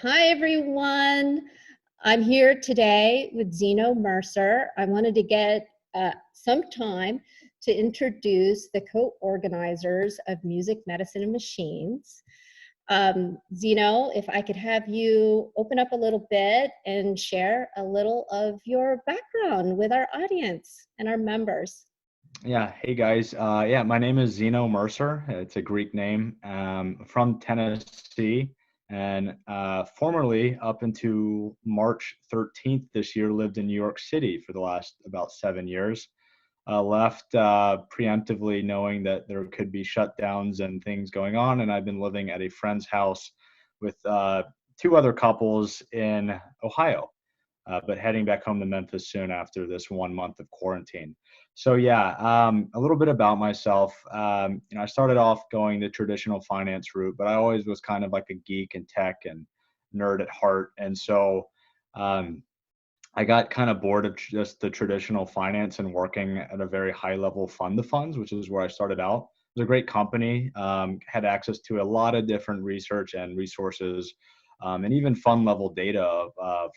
Hi, everyone. I'm here today with Zeno Mercer. I wanted to get some time to introduce the co-organizers of Music, Medicine, and Machines. Zeno, if I could have you open up a little bit and share a little of your background with our audience and our members. Yeah, hey guys. My name is Zeno Mercer. It's a Greek name. From Tennessee, and formerly up into March 13th this year, lived in New York City for the last about 7 years. Left preemptively knowing that there could be shutdowns and things going on, and I've been living at a friend's house with two other couples in Ohio, but heading back home to Memphis soon after this 1 month of quarantine. So yeah, a little bit about myself. I started off going the traditional finance route, but I always was kind of like a geek and tech and nerd at heart. And so I got kind of bored of just the traditional finance and working at a very high level fund of funds, which is where I started out. It was a great company, had access to a lot of different research and resources, and even fund level data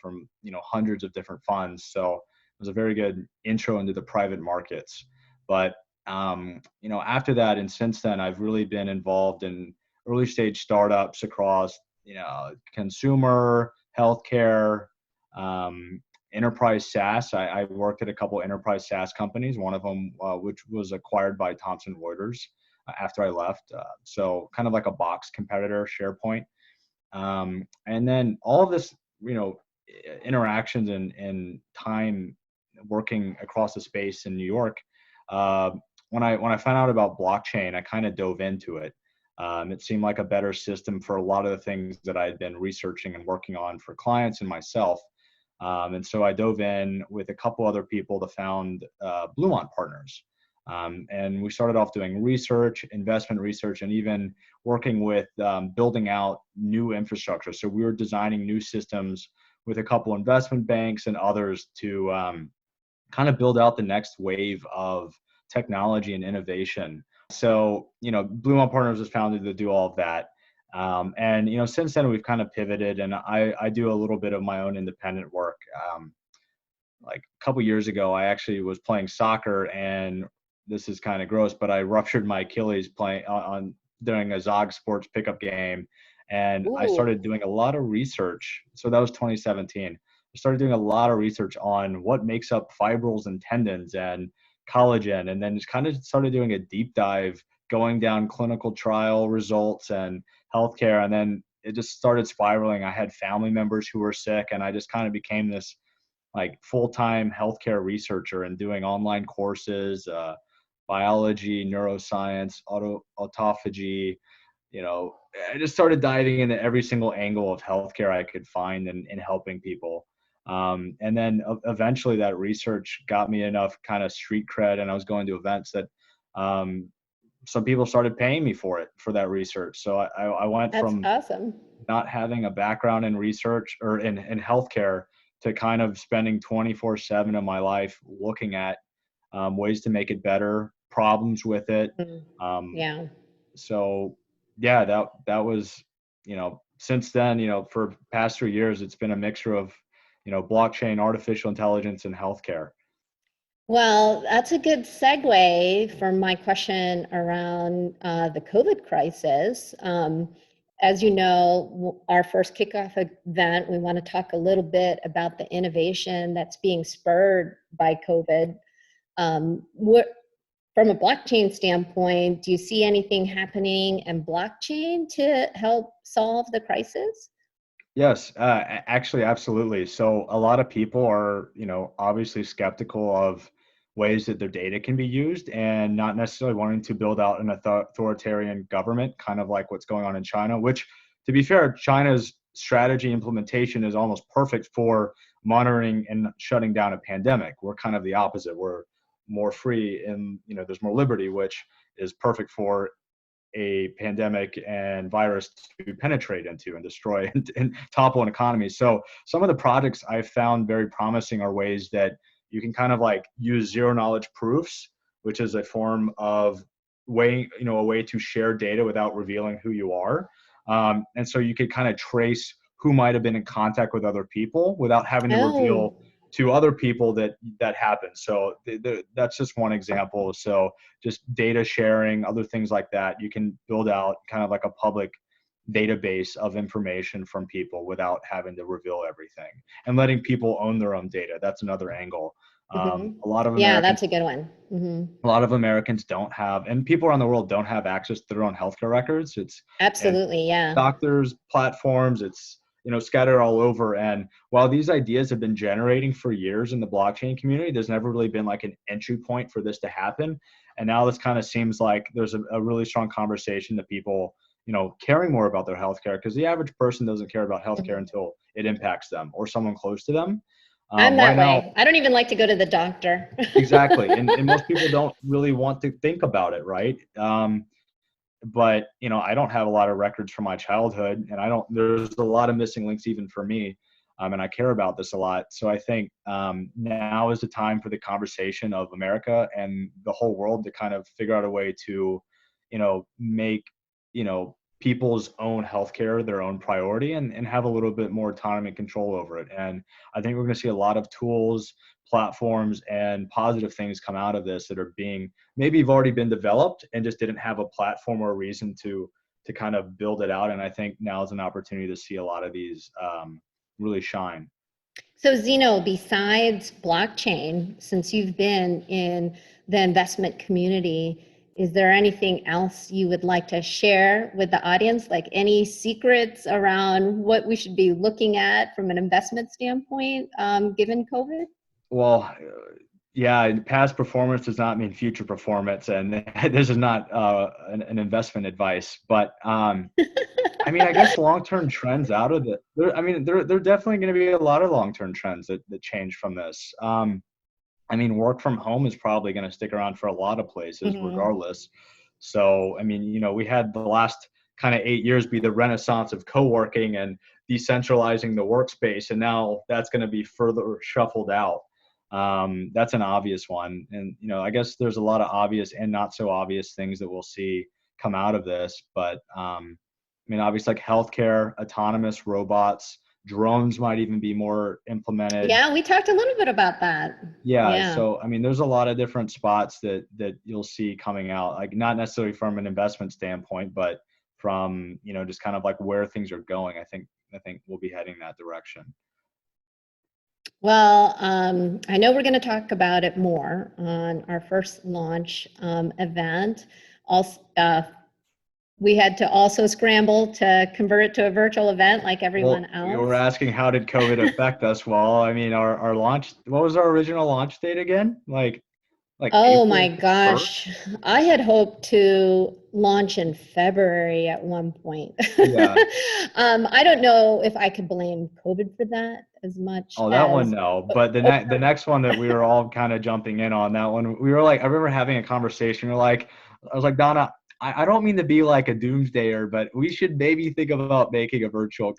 from hundreds of different funds. So it was a very good intro into the private markets. But after that and since then, I've really been involved in early stage startups across consumer, healthcare, enterprise SaaS. I worked at a couple of enterprise SaaS companies, one of them which was acquired by Thomson Reuters after I left. So kind of like a Box competitor, SharePoint. And then all of this, interactions and time working across the space in New York. When I found out about blockchain, I kind of dove into it. It seemed like a better system for a lot of the things that I had been researching and working on for clients and myself. And so I dove in with a couple other people to found Bluemont Partners. And we started off doing research, investment research, and even working with building out new infrastructure. So we were designing new systems with a couple investment banks and others to kind of build out the next wave of technology and innovation. So, Bluemont Partners was founded to do all of that. And since then we've kind of pivoted, and I do a little bit of my own independent work. Like a couple years ago, I actually was playing soccer, and this is kind of gross, but I ruptured my Achilles playing on during a Zog Sports pickup game, and I Ooh. started doing a lot of research. So that was 2017. I started doing a lot of research on what makes up fibrils and tendons and collagen, and then just kind of started doing a deep dive, going down clinical trial results and healthcare, and then it just started spiraling. I had family members who were sick, and I just kind of became this like full-time healthcare researcher and doing online courses, biology, neuroscience, autophagy. I just started diving into every single angle of healthcare I could find and helping people. And then eventually that research got me enough kind of street cred, and I was going to events that some people started paying me for that research. So I went That's from awesome. not having a background in research or in healthcare to kind of spending 24/7 of my life looking at ways to make it better, problems with it. Um, Yeah. so yeah, that was, since then, for past 3 years, it's been a mixture of, blockchain, artificial intelligence, and healthcare. Well, that's a good segue for my question around the COVID crisis. As you know, our first kickoff event, we want to talk a little bit about the innovation that's being spurred by COVID. From a blockchain standpoint, do you see anything happening in blockchain to help solve the crisis? Yes, actually, absolutely. So a lot of people are, obviously skeptical of ways that their data can be used and not necessarily wanting to build out an authoritarian government, kind of like what's going on in China, which, to be fair, China's strategy implementation is almost perfect for monitoring and shutting down a pandemic. We're kind of the opposite. We're more free and, there's more liberty, which is perfect for a pandemic and virus to penetrate into and destroy and topple an economy. So some of the projects I've found very promising are ways that you can kind of like use zero knowledge proofs, which is a form of a way to share data without revealing who you are. And so you could kind of trace who might have been in contact with other people without having to reveal Oh. to other people that happened. So that's just one example. So just data sharing, other things like that. You can build out kind of like a public database of information from people without having to reveal everything, and letting people own their own data. That's another angle. Hmm. A lot of Yeah, Americans, that's a good one. a lot of Americans don't have, and people around the world don't have access to their own healthcare records. And Absolutely, yeah. doctors, platforms, it's, scattered all over. And while these ideas have been generating for years in the blockchain community, there's never really been like an entry point for this to happen. And now this kind of seems like there's a really strong conversation to people, caring more about their healthcare, because the average person doesn't care about healthcare Mhm. until it impacts them or someone close to them. I'm Right that now, way. I don't even like to go to the doctor. exactly. And most people don't really want to think about it, right? But I don't have a lot of records from my childhood, and there's a lot of missing links even for me. And I care about this a lot. So I think now is the time for the conversation of America and the whole world to kind of figure out a way to, make, people's own healthcare their own priority, and have a little bit more autonomy and control over it. And I think we're going to see a lot of tools, platforms, and positive things come out of this that are being, maybe have already been developed and just didn't have a platform or a reason to kind of build it out. And I think now is an opportunity to see a lot of these really shine. So Zeno, besides blockchain, since you've been in the investment community, is there anything else you would like to share with the audience? Like any secrets around what we should be looking at from an investment standpoint, given COVID? Well, yeah, past performance does not mean future performance, and this is not an investment advice. But I mean, I guess long-term trends out of it. There definitely going to be a lot of long-term trends that change from this. I mean, work from home is probably going to stick around for a lot of places, Hmm. regardless. So, I mean, we had the last kind of 8 years be the renaissance of co-working and decentralizing the workspace, and now that's going to be further shuffled out. That's an obvious one, and I guess there's a lot of obvious and not so obvious things that we'll see come out of this. But I mean, obviously, like healthcare, autonomous robots, drones might even be more implemented. Yeah, we talked a little bit about that. Yeah, Yeah. so I mean, there's a lot of different spots that you'll see coming out, like not necessarily from an investment standpoint, but from, just kind of like where things are going. I think we'll be heading that direction. Well, I know we're going to talk about it more on our first launch event. Also, we had to also scramble to convert it to a virtual event like everyone Well, you were else. asking how did COVID affect us? Well, I mean, our launch, what was our original launch date again? Like Oh my April 1st? gosh. I had hoped to launch in February at one point. Yeah. I don't know if I could blame COVID for that as much Oh, that one, as. no. But the next one that we were all kind of jumping in on, that one, we were like, I remember having a conversation. I was like, Donna, I don't mean to be like a doomsdayer, but we should maybe think about making a virtual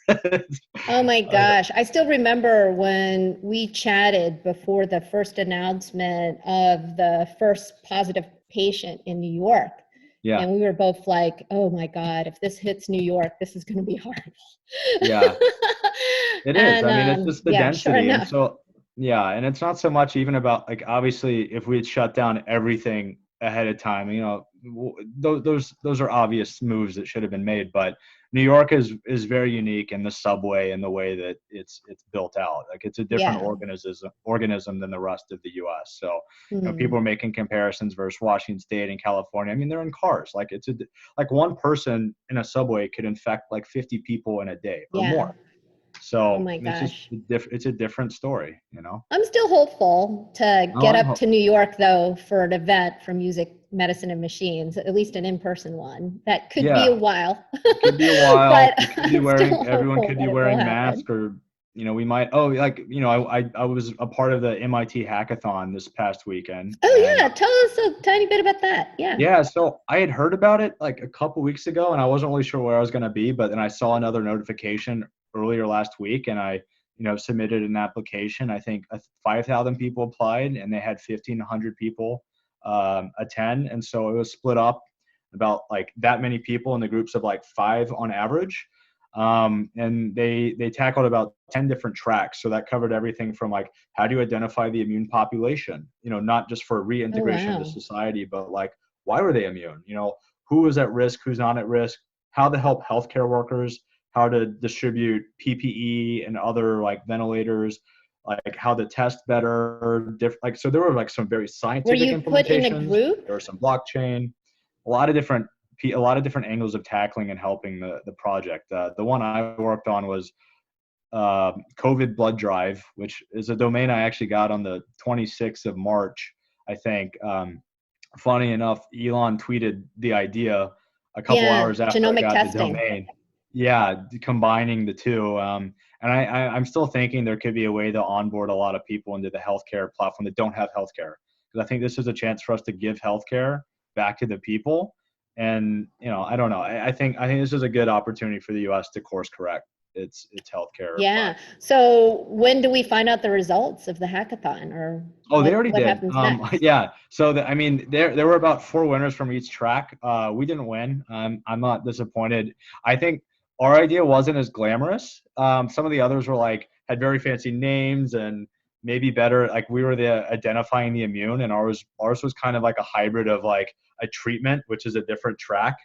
conference. Oh my Uh, gosh. I still remember when we chatted before the first announcement of the first positive patient in New York. yeah, And we were both like, oh my God, if this hits New York, this is going to be horrible. yeah. It is. And I mean, it's just the yeah, sure density. And enough. so, yeah, and it's not so much even about, like, obviously if we had shut down everything ahead of time, those are obvious moves that should have been made. But New York is very unique in the subway and the way that it's built out. Like, it's a different Yeah. organism than the rest of the US. So, people Mhm. are making comparisons versus Washington State and California. I mean, they're in cars. Like one person in a subway could infect like 50 people in a day or Yeah. more. Oh So my it's just gosh. it's a different story. I'm still hopeful to Oh, get up to New York, though, for an event for music, medicine, and machines, at least an in-person one. That could be a yeah. while, It could be a while. but We could be I'm still everyone hopeful could be that it will wearing happen. masks, or we might. Oh, like I was a part of the MIT hackathon this past weekend, Oh, and yeah. Tell us a tiny bit about that. Yeah. yeah, so I had heard about it like a couple weeks ago, and I wasn't really sure where I was going to be, but then I saw another notification earlier last week, and I, submitted an application. I think 5,000 people applied, and they had 1,500 people attend, and so it was split up about like that many people in the groups of like five on average. And they tackled about 10 different tracks. So that covered everything from like, how do you identify the immune population? Not just for Oh, reintegration into wow. society, but like, why were they immune? Who is at risk, who's not at risk, how to help healthcare workers, how to distribute PPE and other like ventilators, like how to test better. So there were like some very Were scientific you put in a implementations. group? There was some blockchain, a lot of different angles of tackling and helping the project. The one I worked on was COVID blood drive, which is a domain I actually got on the 26th of March, I think. Funny enough, Elon tweeted the idea a couple Yeah, hours after I genomic got the testing. domain. Yeah, combining the two. And I'm still thinking there could be a way to onboard a lot of people into the healthcare platform that don't have healthcare. Because I think this is a chance for us to give healthcare back to the people. And I don't know. I think this is a good opportunity for the U.S. to course correct its healthcare Yeah. platform. So when do we find out the results of the hackathon, or Oh, they already what did. happens next? Yeah. So I mean, there were about 4 winners from each track. We didn't win. I'm not disappointed. I think our idea wasn't as glamorous. Some of the others were like had very fancy names and maybe better. Like we were the identifying the immune, and ours was kind of like a hybrid of like a treatment, which is a different track,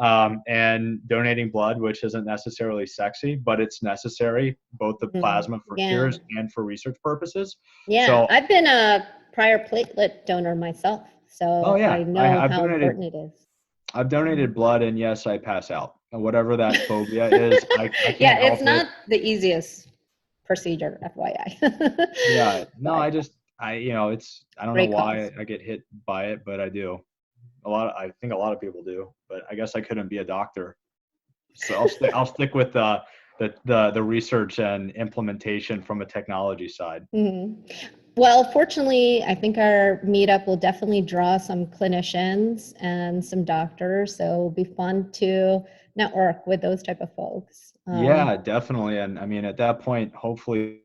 and donating blood, which isn't necessarily sexy, but it's necessary, both the plasma for Yeah. cures and for research purposes. Yeah. So, I've been a prior platelet donor myself, oh so I yeah, know how important it is. I've donated blood, and yes, I pass out. Whatever that phobia is, I Yeah, can't it's help it. not the easiest procedure, FYI. Yeah, no, But I don't know great why cause. I get hit by it, but I do. I think a lot of people do, but I guess I couldn't be a doctor. So I'll stick with the research and implementation from a technology side. Mhm. Well, fortunately, I think our meetup will definitely draw some clinicians and some doctors, so it'll be fun to network with those type of folks. Yeah, definitely. And I mean, at that point, hopefully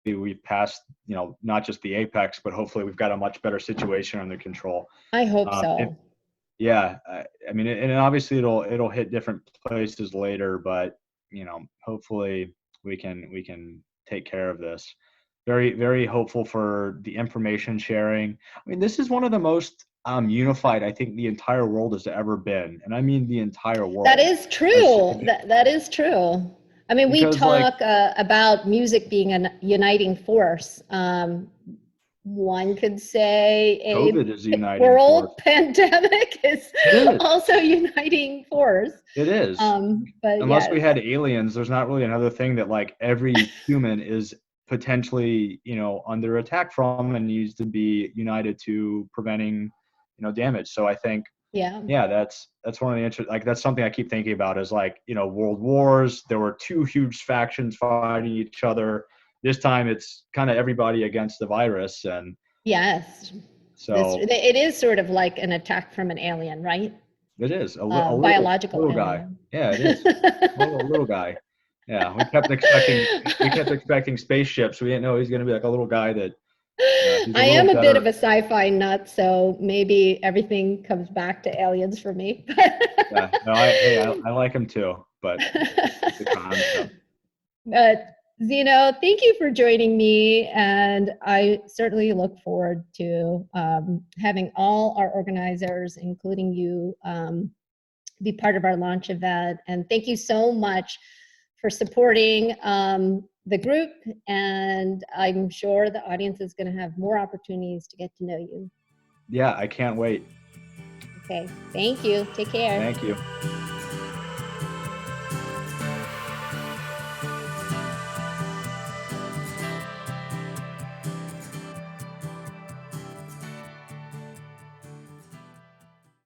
we've passed, not just the apex, but hopefully we've got a much better situation under control. I hope And so. yeah, I mean, and obviously it'll hit different places later, but hopefully we can take care of this. Very, very hopeful for the information sharing. I mean, this is one of the most unified I think the entire world has ever been, and I mean the entire That world. is As, true. That is true. I mean, we because like talk about music being a uniting force. One could say COVID is a a uniting force. world pandemic is It is. also uniting force. It is. But Unless we yes, had aliens, there's not really another thing that like every human is potentially, under attack from and needs to be united to preventing, damage. So I think, yeah. yeah, that's one of the like that's something I keep thinking about is like, world wars. There were two huge factions fighting each other. This time it's kind of everybody against the virus, and Yes. so It is sort of like an attack from an alien, right? it is a Biological little guy. alien. Yeah, it is. A little guy. Yeah, we kept expecting spaceships. We didn't know he's going to be like a little guy that he's a I little am a bit of better. a sci-fi nut, so maybe everything comes back to aliens for me. Yeah, no, I like him too, but it's a concept. But Zeno, thank you for joining me, and I certainly look forward to having all our organizers, including you, be part of our launch event. And thank you so much for supporting the group. And I'm sure the audience is going to have more opportunities to get to know you. Yeah, I can't wait. Okay, thank you. Take care. Thank you.